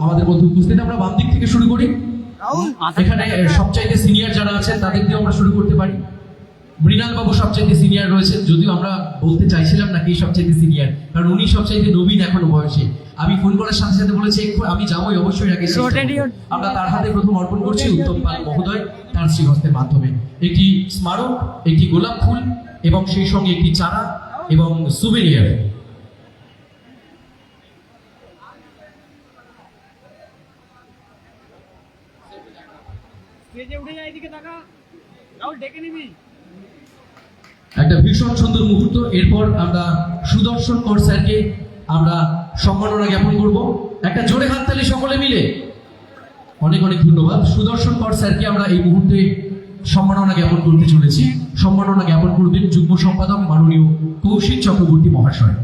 আমাদের মধ্যে উপস্থিত। আমরা বাম দিক থেকে শুরু করি। এখানে সবচাইতে সিনিয়র যারা আছেন তাদের দিয়ে আমরা শুরু করতে পারি। মৃণাল বাবু সবচাইতে সিনিয়র রয়েছেন, যদিও আমরা বলতে চাইছিলাম না কি সবচাইতে সিনিয়র, কারণ উনি সবচাইতে নবীন এখনো বয়সে। আমি ফোন করার সাথে সাথে বলেছি আমি যাবোই অবশ্যই আগে। আমরা তার হাতে প্রথম অর্পণ করছি উত্তম পাল মহোদয় তার শ্রীহস্তের মাধ্যমে একটি স্মারক, একটি গোলাপ ফুল এবং সেই সঙ্গে একটি চারা এবং সুভেনিয়ার। একটা ভীষণ সুন্দর মুহূর্ত। এরপর আমরা সুদর্শন কর স্যারকে আমরা সম্মাননা জ্ঞাপন করব। একটা জোরে হাততালি সকলে মিলে। অনেক অনেক ধন্যবাদ। সুদর্শন কর স্যারকে আমরা এই মুহূর্তে সম্মাননা জ্ঞাপন করতে চলেছি। সম্মাননা জ্ঞাপন করবেন যুগ্ম সম্পাদক মাননীয় কৌশিক চক্রবর্তী মহাশয়।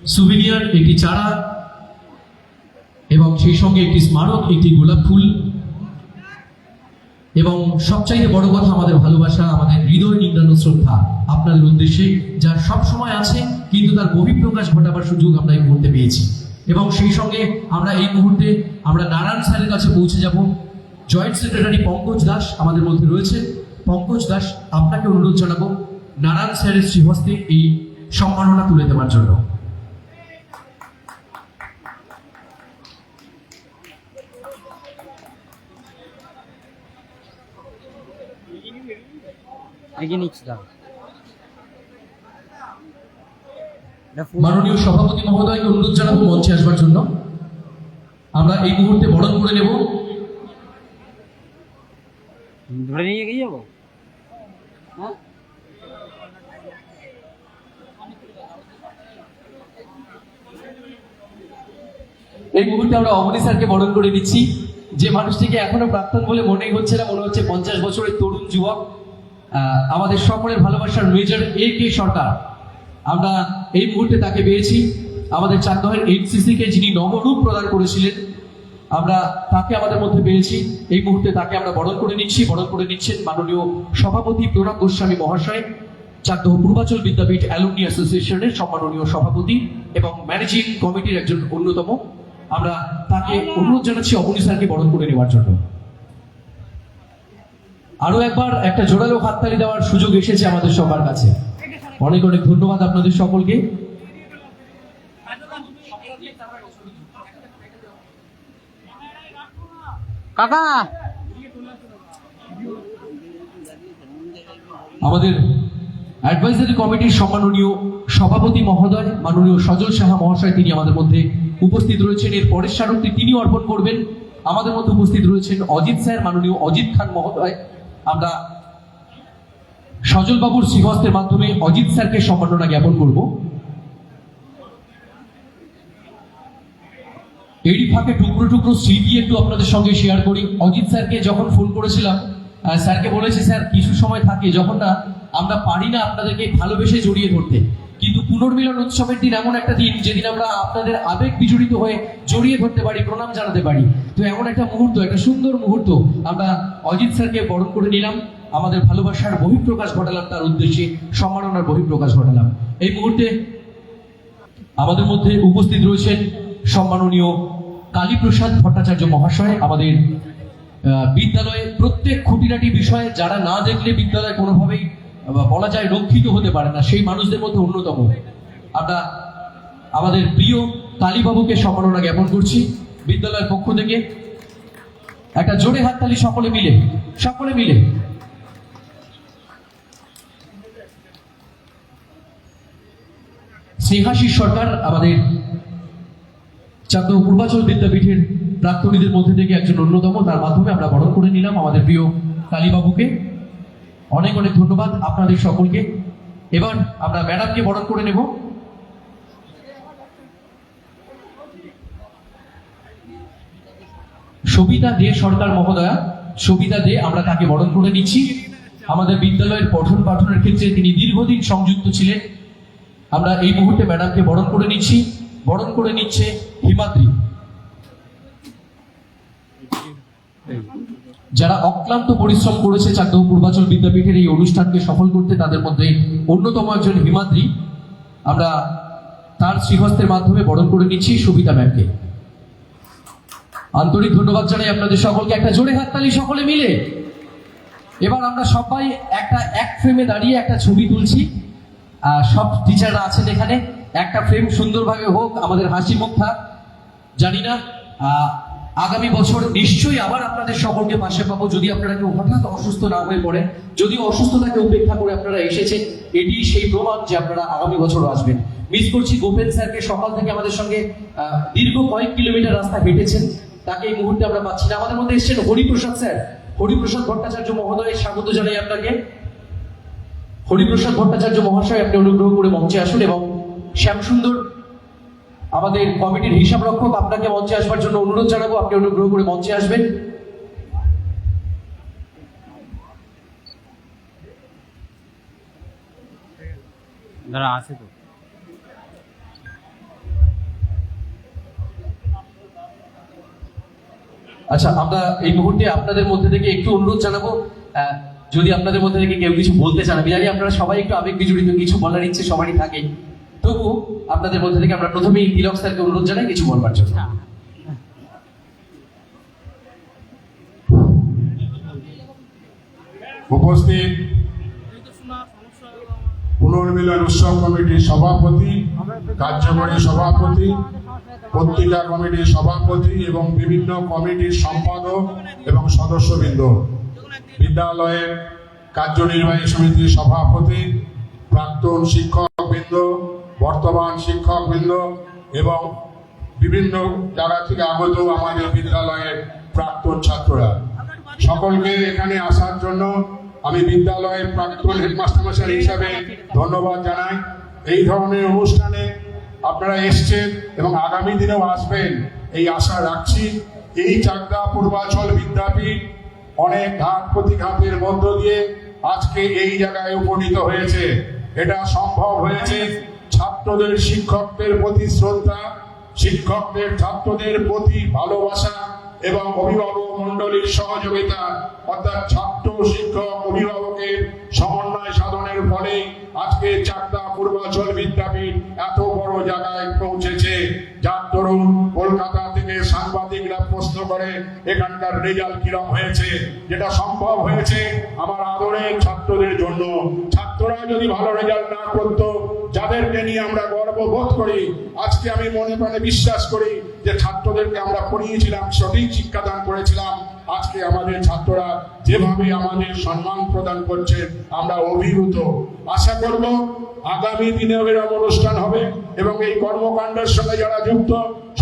সুভিনিয়ার, একটি চারা এবং সেই সঙ্গে একটি স্মারক, একটি গোলাপ ফুল এবং সবচাইতে বড় কথা আমাদের ভালোবাসা, আমাদের হৃদয় নিংড়ানো শ্রদ্ধা আপনাদের উদ্দেশ্যে, যা সব সময় আছে কিন্তু তার বহিঃপ্রকাশ ঘটাবার সুযোগ আমরা এই মুহূর্তে পেয়েছি। এবং সেই সঙ্গে আমরা এই মুহূর্তে আমরা নারায়ণ স্যারের কাছে পৌঁছে যাব। জয়েন্ট সেক্রেটারি পঙ্কজ দাস আমাদের মধ্যে রয়েছে। পঙ্কজ দাস, আপনাকে অনুরোধ জানাবো নারায়ণ স্যারের শ্রীহস্তে এই সম্মাননা তুলে দেওয়ার জন্য। মাননীয় সভাপতি মহোদয়কে অনুরোধ জানাবো মঞ্চে আসবার জন্য। আমরা এই মুহূর্তে বরণ করে নেব। ধরে নিয়ে গিয়ে যাবো। এই মুহূর্তে আমরা অমনি স্যারকে বরণ করে নিচ্ছি, যে মানুষটিকে এখনো প্রাক্তন বলে মনেই হচ্ছে না, মনে হচ্ছে 50 বছরের তরুণ যুবক। আমাদের সকলের ভালোবাসার মেজর A.K. সরকার, আমরা এই মুহূর্তে তাকে পেয়েছি। আমাদের চাকদহের HCC কে যিনি নবরূপ প্রদান করেছিলেন, আমরা তাকে আমাদের মধ্যে পেয়েছি। এই মুহূর্তে তাকে আমরা বরণ করে নিচ্ছি। বরণ করে নিচ্ছেন মাননীয় সভাপতি প্রণব গোস্বামী মহাশয়, চাকদহ পূর্বাচল বিদ্যাপীঠ অ্যালুমনি অ্যাসোসিয়েশনের সম্মাননীয় সভাপতি এবং ম্যানেজিং কমিটির একজন অন্যতম। আমরা তাকে অনুরোধ জানাচ্ছি অবনী স্যারকে বরণ করে নেওয়ার জন্য। আরো একবার একটা জোরালো হাততালি দেওয়ার সুযোগ এসেছে আমাদের সবার কাছে। অনেক অনেক ধন্যবাদ আপনাদের সকলকে। কাকা, আমাদের অ্যাডভাইজারি কমিটির সম্মাননীয় সভাপতি মহোদয় মাননীয় সজল সাহা মহাশয়, তিনি আমাদের মধ্যে উপস্থিত রয়েছেন। এর পরের স্মারকটি তিনি অর্পণ করবেন। আমাদের মধ্যে উপস্থিত রয়েছেন অজিত স্যার, মাননীয় অজিত খান মহোদয়। আমরা সজল বাবুর শ্রীহস্তের মাধ্যমে অজিত স্যারকে সম্মাননা জ্ঞাপন করব। এরই ফাঁকে টুকরো টুকরো স্মৃতি একটু আপনাদের সঙ্গে শেয়ার করি। অজিত স্যারকে যখন ফোন করেছিলাম, স্যারকে বলেছি স্যার কিছু সময় থাকে যখন না আমরা পারি না আপনাদেরকে ভালোবেসে জড়িয়ে ধরতে, কিন্তু পুনর্মিলন উৎসবের দিন এমন একটা দিন যেদিন আমরা আপনাদের আবেগ বিজড়িত হয়ে জড়িয়ে ধরতে পারি, প্রণাম জানাতে পারি। তো এমন একটা মুহূর্ত, একটা সুন্দর মুহূর্ত আমরা অজিত স্যারকে বরণ করে নিলাম, আমাদের ভালোবাসার বহিঃপ্রকাশ ঘটালাম, তার উদ্দেশ্যে সম্মাননার বহিঃপ্রকাশ ঘটালাম। এই মুহূর্তে আমাদের মধ্যে উপস্থিত রয়েছেন সম্মাননীয় কালীপ্রসাদ ভট্টাচার্য মহাশয়। আমাদের বিদ্যালয়ে প্রত্যেক খুঁটিনাটি বিষয়ে যারা না দেখলে বিদ্যালয় কোনোভাবেই বলা যায় রক্ষিত হতে পারে না, সেই মানুষদের মধ্যে অন্যতম। আমরা আমাদের প্রিয় কালীবাবুকে সম্মাননা জ্ঞাপন করছি বিদ্যালয়ের পক্ষ থেকে। একটা জোরে হাততালি সকলে মিলে, সকলে মিলে। স্নেহাশিস সরকার আমাদের চাকদহ পূর্বাচল বিদ্যাপীঠের প্রাক্তনীদের মধ্যে থেকে একজন অন্যতম, তার মাধ্যমে আমরা বরণ করে নিলাম আমাদের প্রিয় কালীবাবুকে। অনেক অনেক ধন্যবাদ আপনাদের সকলকে। এবার আমরা ম্যাডামকে বরণ করে নেব। সবিতা দে সরকার মহোদয়া, সবিতা দে, আমরা তাকে বরণ করে নিচ্ছি। আমাদের বিদ্যালয়ের পঠন পাঠনের ক্ষেত্রে তিনি দীর্ঘদিন সংযুক্ত ছিলেন। আমরা এই মুহূর্তে ম্যাডামকে বরণ করে নিচ্ছি। বরণ করে নিচ্ছে হিমাদ্রি। যারা অক্লান্ত পরিশ্রম করেছে চাকদহ পূর্বাচল বিদ্যাপীঠের এই অনুষ্ঠানকে সফল করতে, তাদের মধ্যে অন্যতম একজন হিমাদ্রি। আমরা তার শ্রীহস্তের মাধ্যমে বরণ করে নিচ্ছি সুবিতা ম্যামকে। আন্তরিক ধন্যবাদ জানাই আপনাদের সকলকে, একটা জোরে হাততালি সকলে মিলে। এবার আমরা সবাই এক ফ্রেমে দাঁড়িয়ে একটা ছবি তুলছি। সব টিচাররা আছেন এখানে, একটা ফ্রেম সুন্দরভাবে হোক, আমাদের হাসি মুখ থাক। জানি না আগামী বছর নিশ্চয়ই আবার আপনাদের সকলকে পাশে পাবো, যদি আপনারা কেউ হঠাৎ অসুস্থ না হয়ে পড়েন। যদি অসুস্থতাকে উপেক্ষা করে আপনারা এসেছেন, এটি সেই প্রমাণ যে আপনারা আগামী বছরও আসবেন। মিস করছি গোপেন স্যারকে, সকাল থেকে আমাদের সঙ্গে দীর্ঘ কয়েক কিলোমিটার রাস্তা হেঁটেছেন, তাকে এই মুহূর্তে আমরা পাচ্ছি না। আমাদের মধ্যে এসেছেন হরিপ্রসাদ স্যার, হরিপ্রসাদ ভট্টাচার্য মহোদয়, স্বাগত জানাই আপনাকে। হরিপ্রসাদ ভট্টাচার্য মহাশয়, আপনি অনুগ্রহ করে মঞ্চে আসুন। এবং শ্যামসুন্দর আমাদের কমিটির হিসাব রক্ষক, আপনাকে মঞ্চে আসবার জন্য অনুরোধ জানাবো, আপনি অনুগ্রহ করে মঞ্চে আসবেন। দাঁড়া আছে তো। আচ্ছা, আমরা এই মুহূর্তে আপনাদের মধ্যে থেকে একটু অনুরোধ জানাবো, যদি আপনাদের মধ্যে থেকে কেউ কিছু বলতে চান, আমি জানি আপনারা সবাই একটু আবেগ বিজড়িত, কিছু বলার ইচ্ছে সবারই থাকে, তবু আপনাদের মধ্যে থেকে আমরা প্রথমেই তিলক স্যারকে অনুরোধ জানাই কিছু বলবার জন্য। উপস্থিত পুনর্মিলন উৎসব কমিটির সভাপতি, কার্যকরী সভাপতি, পত্রিকা কমিটির সভাপতি এবং বিভিন্ন কমিটির সম্পাদক এবং সদস্যবৃন্দ, বিদ্যালয়ের কার্যনির্বাহী সমিতির সভাপতি, প্রাক্তন শিক্ষকবৃন্দ, বর্তমান শিক্ষকবৃন্দ এবং বিভিন্ন জায়গা থেকে আগত আমাদের বিদ্যালয়ের প্রাক্তন ছাত্ররা, সকলকে এখানে আসার জন্য আমি বিদ্যালয়ের প্রাক্তন হেডমাস্টার হিসাবে ধন্যবাদ জানাই। এই ধরনের অনুষ্ঠানে আপনারা এসছেন এবং আগামী দিনেও আসবেন এই আশা রাখছি। এই চাকদা পূর্বাচল বিদ্যাপীঠ অনেক ঘাত প্রতিঘাতের মধ্য দিয়ে আজকে এই জায়গায় উপনীত হয়েছে। এটা সম্ভব হয়েছে ছাত্রদের শিক্ষকদের প্রতি শ্রদ্ধা, শিক্ষকদের ছাত্রদের প্রতি ভালোবাসা এবং অভিভাবক মণ্ডলীর সহযোগিতা, অর্থাৎ ছাত্র শিক্ষক অভিভাবকের সমন্বয় সাধনের ফলে আজকে চাকদা পূর্বাচল বিদ্যাপীঠ এত বড় জায়গায় পৌঁছেছে, যার দরুন কলকাতা থেকে সাংবাদিকরা প্রশ্ন করে এখানকার রেজাল্ট কিরম হয়েছে। যেটা সম্ভব হয়েছে আমার আদরের ছাত্রদের জন্য। ছাত্ররা যদি ভালো রেজাল্ট না করতো, যাদেরকে নিয়ে আমরা গর্ববোধ করি, আজকে আমি মনে প্রাণে বিশ্বাস করি যে ছাত্রদেরকে আমরা পড়িয়েছিলাম, সঠিক শিক্ষাদান করেছিলাম। আজকে আমাদের ছাত্ররা যেভাবে আমাদের সম্মান প্রদান করছে, আমরা অভিভূত। আশা করব আগামী দিনেও এরকম অনুষ্ঠান হবে এবং এই কর্মকাণ্ডের সঙ্গে যারা যুক্ত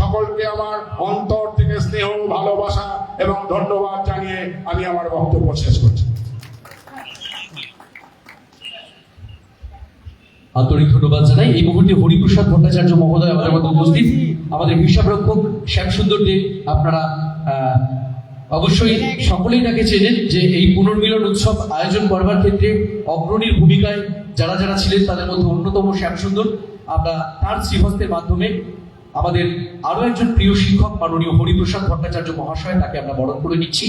সকলকে আমার অন্তর থেকে স্নেহ, ভালোবাসা এবং ধন্যবাদ জানিয়ে আমি আমার বক্তব্য শেষ করছি। আন্তরিক ধন্যবাদ জানাই। এই মুহূর্তে হরিপ্রসাদ ভট্টাচার্য মহোদয় আমাদের মধ্যে উপস্থিত, আমাদের হিসাব রক্ষক শ্যামসুন্দর দে। আপনারা অবশ্যই সকলেই তাকে চেনেন, যে এই পুনর্মিলন উৎসব আয়োজন করবার ক্ষেত্রে অগ্রণীর ভূমিকায় যারা যারা ছিলেন তাদের মধ্যে অন্যতম শ্যামসুন্দর। আমরা তার শ্রীহস্তের মাধ্যমে আমাদের আরো একজন প্রিয় শিক্ষক মাননীয় হরিপ্রসাদ ভট্টাচার্য মহাশয়, তাকে আমরা বরণ করে নিচ্ছি।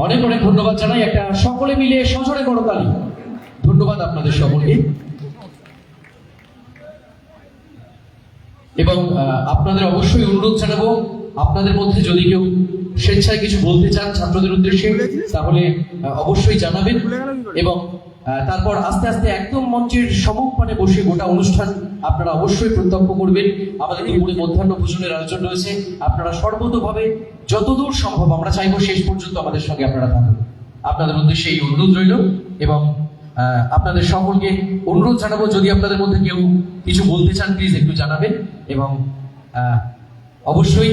অনেক অনেক ধন্যবাদ জানাই, একটা সকলে মিলে সজোরে করতালি। ধন্যবাদ আপনাদের সকলকে। এবং আপনাদের অবশ্যই অনুরোধ জানাবো, আপনাদের মধ্যে যদি কেউ স্বেচ্ছায় কিছু বলতে চান ছাত্রদের উদ্দেশ্যে, তাহলে অবশ্যই জানাবেন। এবং তারপর আস্তে আস্তে একদম মঞ্চের সম্মুখপানে বসে গোটা অনুষ্ঠান আপনারা অবশ্যই প্রত্যক্ষ করবেন। আমাদের দুপুরে মধ্যাহ্ন ভোজনের আয়োজন রয়েছে, আপনারা সর্বতোভাবে যতদূর সম্ভব আমরা চাইবো শেষ পর্যন্ত আমাদের সঙ্গে আপনারা থাকুন। আপনাদের উদ্দেশ্যে এই অনুরোধ রইল। এবং আপনাদের সকলকে অনুরোধ জানাবো, যদি আপনাদের মধ্যে কেউ কিছু বলতে চান প্লিজ একটু জানাবেন। এবং অবশ্যই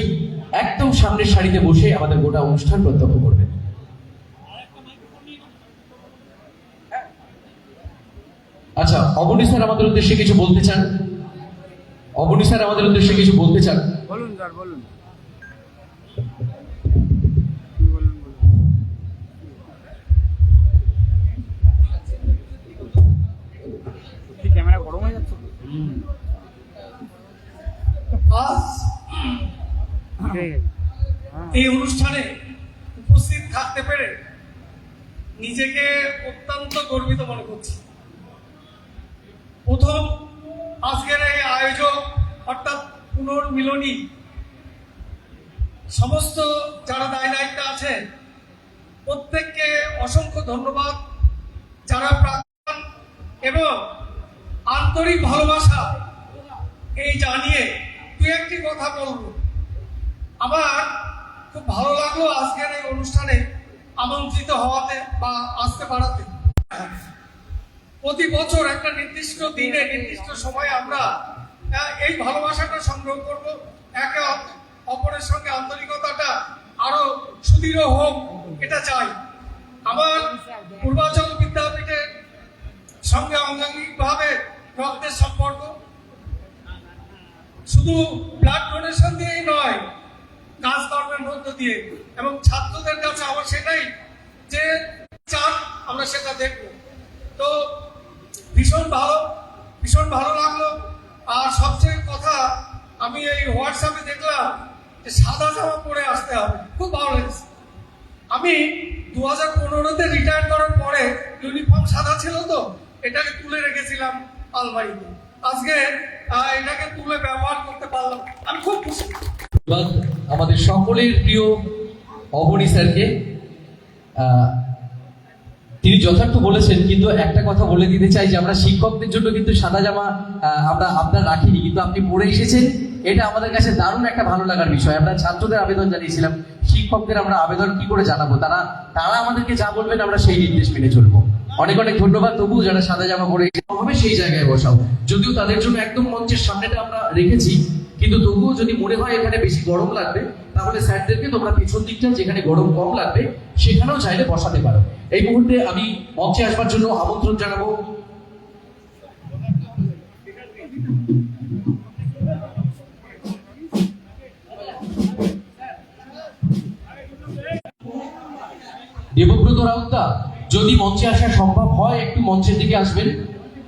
একদম সামনের সারিতে বসে আমাদের গোটা অনুষ্ঠান প্রত্যক্ষ করবেন। আচ্ছা, অবনী স্যার আমাদের উদ্দেশ্যে কিছু বলতে চান? অবনী স্যার আমাদের উদ্দেশ্যে কিছু বলতে চান? বলুন স্যার, বলুন। ক্যামেরা গরম হয়ে যাচ্ছে। এই অনুষ্ঠানে উপস্থিত থাকতে পেরে নিজেকে অত্যন্ত গর্বিত মনে করছি। প্রথম আয়োজক অর্থাৎ পুনর্মিলনী সমস্ত যারা দায় দায়িত্ব আছে প্রত্যেককে অসংখ্য ধন্যবাদ। যারা প্রাক্তন এবং আন্তরিক ভালোবাসা এই জানিয়ে দু একটি কথা বলবো। আমার খুব ভালো লাগলো আজকের এই অনুষ্ঠানে আমন্ত্রিত হওয়াতে বা আসতে পারাতে। প্রতি বছর একটা নির্দিষ্ট দিনে নির্দিষ্ট সময়ে আমরা এই ভালোবাসাটা সংগ্রহ করব, একে অপরের সঙ্গে আন্তরিকতাটা আরো সুদৃঢ় হোক এটা চাই। আমার পূর্বাচল বিদ্যাপীঠের সঙ্গে অঙ্গাঙ্গিকভাবে রক্তের সম্পর্ক, শুধু ব্লাড ডোনেশন দিয়েই নয়, কাজকর্মের মধ্য দিয়ে, এবং ছাত্রদের কাছে আমার সেটাই যে চান আমরা সেটা দেখব। তো ভীষণ ভালো লাগলো। আর সবচেয়ে কথা, আমি এই হোয়াটসঅ্যাপে দেখলাম যে সাদা জামা পরে আসতে হবে, খুব ভালো লেগেছে। আমি 2015-তে রিটায়ার করার পরে ইউনিফর্ম সাদা ছিল, তো এটাকে তুলে রেখেছিলাম আলমারিতে। আজকে এটাকে তুলে ব্যবহার করতে পারলাম, আমি খুব খুশি। ধন্যবাদ আমাদের সকলের প্রিয় অবনী স্যারকে। তিনি যথার্থ বলেছেন, কিন্তু একটা কথা বলে দিতে চাই যে আমরা শিক্ষকদের জন্য কিন্তু সাদা জামা আমরা আপনার রাখিনি, কিন্তু আপনি পরে এসেছেন, এটা আমাদের কাছে দারুণ একটা ভালো লাগার বিষয়। আমরা ছাত্রদের আবেদন জানিয়েছিলাম, শিক্ষকদের আমরা আবেদন কি করে জানাবো, তারা আমাদেরকে যা বলবেন আমরা সেই নির্দেশ মেনে চলবো। অনেক ধন্যবাদ। তবুও যারা সাদা জামা পরে হবে সেই জায়গায় বসাও, যদিও তাদের জন্য একদম মঞ্চের সামনেটা আমরা রেখেছি, কিন্তু তবুও যদি মনে হয় এখানে বেশি গরম লাগবে, তাহলে স্যারদেরকে তোমরা পেছন দিকটা যেখানে গরম কম লাগবে সেখানেও চাইলে বসাতে পারো। এই মুহূর্তে আমি মঞ্চে আসবার জন্য আমন্ত্রণ জানাবো দেবব্রত রাউতদা। যদি মঞ্চে আসা সম্ভব হয় একটু মঞ্চের দিকে আসবেন।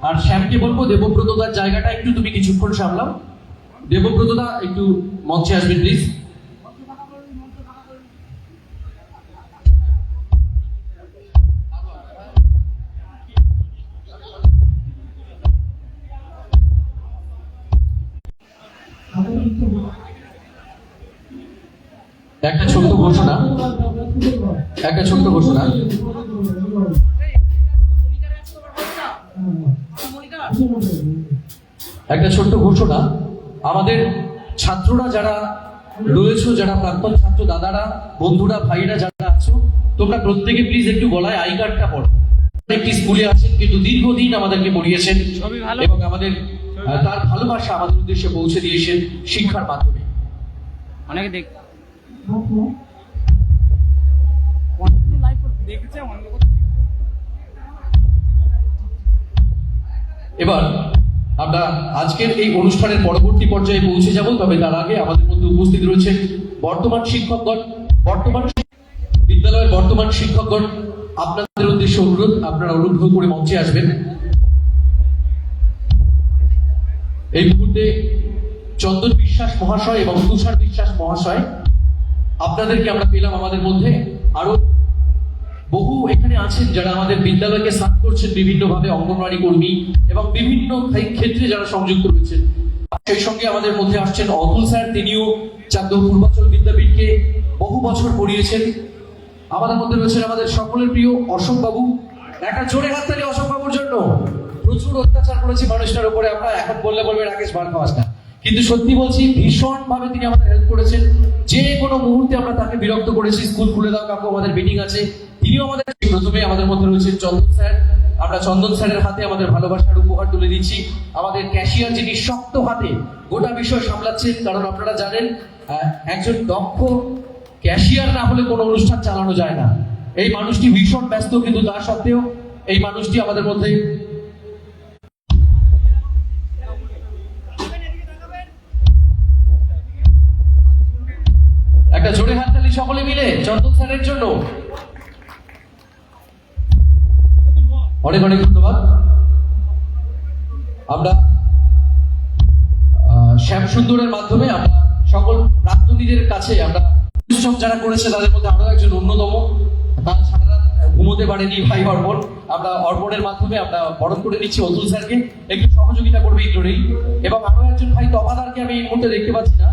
আর শ্যামকে বলবো দেবব্রতদার জায়গাটা একটু তুমি কিছুক্ষণ সামলাও। দেবব্রতদা একটু মঞ্চে আসবেন প্লিজ। একটা ছোট্ট ঘোষণা আমাদের ছাত্ররা যারা রয়েছে, যারা প্রাক্তন ছাত্র দাদারা, বন্ধুরা, ভাইরা যারা আছো, তোমরা প্রত্যেকে প্লিজ একটু গলায় আই কার্ডটা পড়ো। একটি স্কুলে আছেন কিন্তু দীর্ঘদিন আমাদেরকে পড়িয়েছেন এবং আমাদের তার ভালোবাসা আমাদের উদ্দেশ্যে পৌঁছে দিয়েছেন শিক্ষার মাধ্যমে। অনেকে দেখছে। এবার আমরা আজকের এই অনুষ্ঠানের পরবর্তী পর্যায়ে পৌঁছে যাব, তবে তার আগে আমাদের মধ্যে উপস্থিত রয়েছেন বিদ্যালয়ের বর্তমান শিক্ষকগণ। আপনাদের উদ্দেশ্যে অনুরোধ, আপনারা অনুগ্রহ করে মঞ্চে আসবেন। এই মুহূর্তে চন্দন বিশ্বাস মহাশয় এবং তুষার বিশ্বাস মহাশয়, আপনাদেরকে আমরা পেলাম আমাদের মধ্যে। আরো বহু এখানে আছেন যারা আমাদের বিদ্যালয়কে সার্ভ করছেন বিভিন্নভাবে, অঙ্গনওয়াড়ি কর্মী এবং বিভিন্ন ক্ষেত্রে যারা সংযুক্ত রয়েছেন। সেই সঙ্গে আমাদের মধ্যে আসছেন অতুল স্যার, তিনিও চাকদহ পূর্বাচল বিদ্যাপীঠকে বহু বছর পড়িয়েছেন। আমাদের মধ্যে রয়েছেন আমাদের সকলের প্রিয় অশোক বাবু। একটা জোরে হাততালি অশোক বাবুর জন্য। প্রচুর অত্যাচার করেছি মানুষটার উপরে, আমরা এখন বললে বলবে রাকেশ ভার্গব না, কিন্তু সত্যি বলছি ভীষণ ভাবে তিনি আমাদের হেল্প করেছেন। যে কোনো মুহূর্তে আমরা তাকে বিরক্ত করেছি, স্কুল খুলে দাও কাকু, আমাদের মিটিং আছে, তিনিও আমাদের। প্রথমে আমাদের মধ্যে রয়েছেন চন্দন স্যার। আমরা চন্দন স্যারের হাতে আমাদের ভালোবাসার উপহার তুলে দিচ্ছি। আমাদের ক্যাশিয়ার যিনি শক্ত হাতে গোটা বিষয় সামলাচ্ছেন, কারণ আপনারা জানেন একজন দক্ষ ক্যাশিয়ার না হলে কোনো অনুষ্ঠান চালানো যায় না। এই মানুষটি ভীষণ ব্যস্ত, কিন্তু তা সত্ত্বেও এই মানুষটি আমাদের মধ্যে। একটা জোরে হাততালি সকলে মিলে চন্দন স্যারের জন্য। অনেক ধন্যবাদ। আমরা শ্যাম সুন্দরের মাধ্যমে আমরা সকল প্রাক্তনীদের কাছে আমরা উৎসব যারা করেছে তাদের মধ্যে আরো একজন অন্যতম, তার সারা রাত ঘুমোতে পারেনি ভাই অর্পণ। আমরা অর্পণের মাধ্যমে আমরা বরণ করে নিচ্ছি অতুল স্যারকে, একটু সহযোগিতা করবে ইন্দ্রনীল। এবং আরো একজন ভাই তপাদারকে আমি এই মুহূর্তে দেখতে পাচ্ছি না,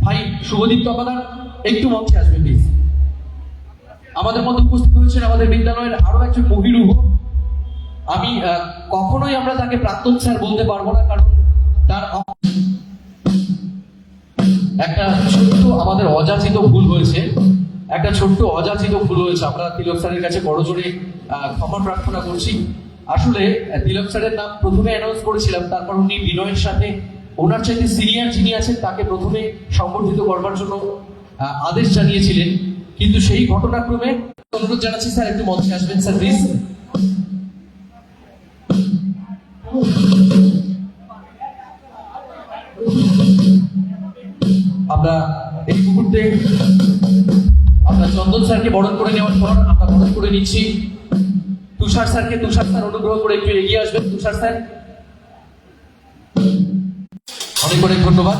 ভাই শুভদীপ তপাদার একটু মঞ্চে আসবে প্লিজ। আমাদের মধ্যে উপস্থিত হয়েছেন আমাদের বিদ্যালয়ের আরো একজন মহিরুহ। আমি কখনোই আমরা তাকে প্রাক্তন স্যার বলতে পারবো না, কারণ তার একটা ছোট্ট আমাদের অযাচিত ভুল হয়েছে, একটা ছোট্ট অযাচিত ভুল হয়েছে। আমরা তিলক স্যারের কাছে বড় জোরে ক্ষমা প্রার্থনা করছি। আসলে তিলক স্যারের নাম প্রথমে অ্যানাউন্স করেছিলাম, তারপর উনি বিনয়ের সাথে ওনার চাইতে সিনিয়র যিনি আছেন তাকে প্রথমে সংবর্ধিত করবার জন্য আদেশ জানিয়েছিলেন, কিন্তু সেই ঘটনাক্রমে অনুরোধ জানাচ্ছি স্যার একটু মঞ্চে আসবেন স্যার প্লিজ। আমরা এই মুহূর্তে আমরা চন্দন স্যারকে বরণ করে নেওয়ার পর আমরা বরণ করে নিচ্ছি তুষার স্যারকে। তুষার স্যার অনুগ্রহ করে একটু এগিয়ে আসবেন। তুষার স্যার, অনেক অনেক ধন্যবাদ।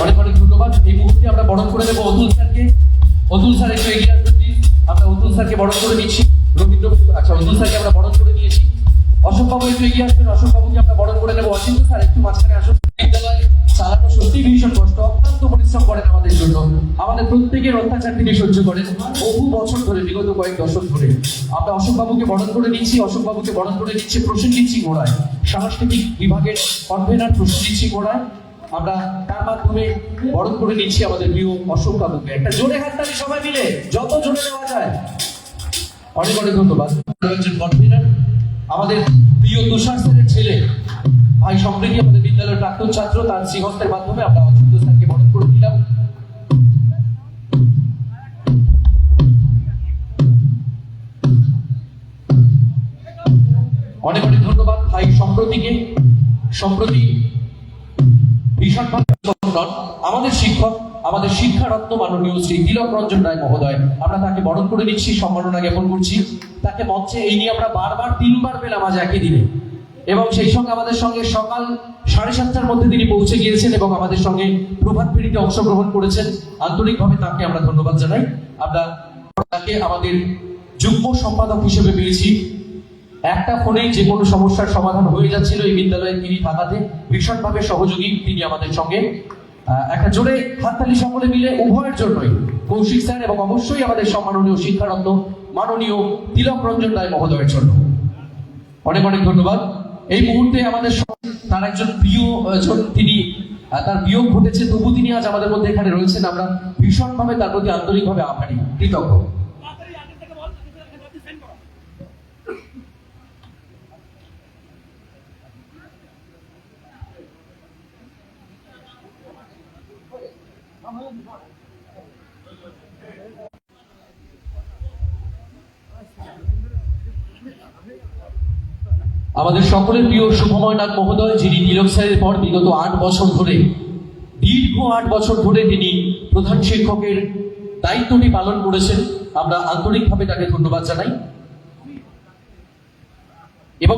অনেক অনেক ধন্যবাদ। এই মুহূর্তে আমরা বরণ করে নেবো অতুল স্যারকে। অতুল স্যার একটু এগিয়ে আসবেন প্লিজ। আমরা অতুল স্যারকে বরণ করে নিচ্ছি। রবীন্দ্র, আচ্ছা অতুল স্যারকে আমরা বরণ করে নিয়েছি। অশোক বাবু একটু এগিয়ে আসবেন। অশোক বাবুকে আমরা বরণ করে নেবো। অচিন্ত স্যার একটু মাঝখানে আসুন। বিদ্যালয় চালানো সত্যি ভীষণ কষ্ট, অত্যন্ত পরিশ্রম করেন আমাদের জন্য, আমাদের প্রত্যেকের অত্যাচার তিনি সহ্য করেন বহু বছর ধরে, বিগত কয়েক দশক ধরে। আমরা অশোক বাবুকে বরণ করে নিচ্ছি। অশোক বাবুকে বরণ করে নিচ্ছে প্রসেনজিৎ সিং গোড়ায়, সাংস্কৃতিক বিভাগের কনভেনার প্রসেনজিৎ সিং গোড়ায়। আমরা তার মাধ্যমে বরণ করে নিচ্ছি আমাদের প্রিয় অশোক বাবুকে। একটা জোরে হাততালি সবাই মিলে, যত জোরে নেওয়া যায়। অনেক অনেক ধন্যবাদ। একজন কনভেনার আমাদের প্রিয় তুষার স্যারের ছেলে ভাই সম্প্রীতি, আমাদের বিদ্যালয়ের প্রাক্তন ছাত্র, তার শ্রীহস্তের মাধ্যমে আমরা অচিন্ত স্যারকে বরণ করে দিলাম। অনেক অনেক ধন্যবাদ ভাই সম্প্রতিকে। সম্প্রতি ভীষণভাবে আমাদের শিক্ষক, আমাদের শিক্ষারত্ন মাননীয় শ্রী তিলক রঞ্জন রায় মহোদয়, আমরা তাকে বরণ করে নিচ্ছি, সম্মাননা জ্ঞাপন করছি তাকে মঞ্চে। এই নিয়ে আমরা বারবার 3বার পেলাম আজ একই দিনে, এবং সেই সঙ্গে আমাদের সঙ্গে সকাল 7:30টার মধ্যে তিনি পৌঁছে গিয়েছেন এবং আমাদের সঙ্গে প্রভাত ফেরিতে অংশগ্রহণ করেছেন। আন্তরিকভাবে তাকে আমরা ধন্যবাদ জানাই। আমরা তাকে আমাদের যুগ্ম সম্পাদক হিসেবে পেয়েছি। একটা ফোনেই যে কোনো সমস্যার সমাধান হয়ে যাচ্ছিল এই বিদ্যালয়ে তিনি থাকাতে, ভীষণভাবে সহযোগী তিনি আমাদের সঙ্গে। একটা জোরে হাততালি সকলে মিলে উভয়ের জন্যই, কৌশিক স্যার এবং অবশ্যই আমাদের সম্মাননীয় শিক্ষারত্ন মাননীয় তিলক রঞ্জন রায় মহোদয়ের জন্য অনেক অনেক ধন্যবাদ। এই মুহূর্তে আমাদের তার একজন প্রিয় জন, তিনি তার বিয়োগ ঘটেছে, তবু তিনি আজ আমাদের মধ্যে এখানে রয়েছেন। আমরা ভীষণভাবে তার প্রতি আন্তরিকভাবে আভারী, কৃতজ্ঞ। আমাদের সকলের প্রিয় শুভময় নাথ মহোদয়, যিনি তিলক স্যারের পর বিগত 8 বছর ধরে, দীর্ঘ 8 বছর ধরে তিনি প্রধান শিক্ষকের দায়িত্বটি পালন করেছেন। আমরা আন্তরিকভাবে তাকে ধন্যবাদ জানাই এবং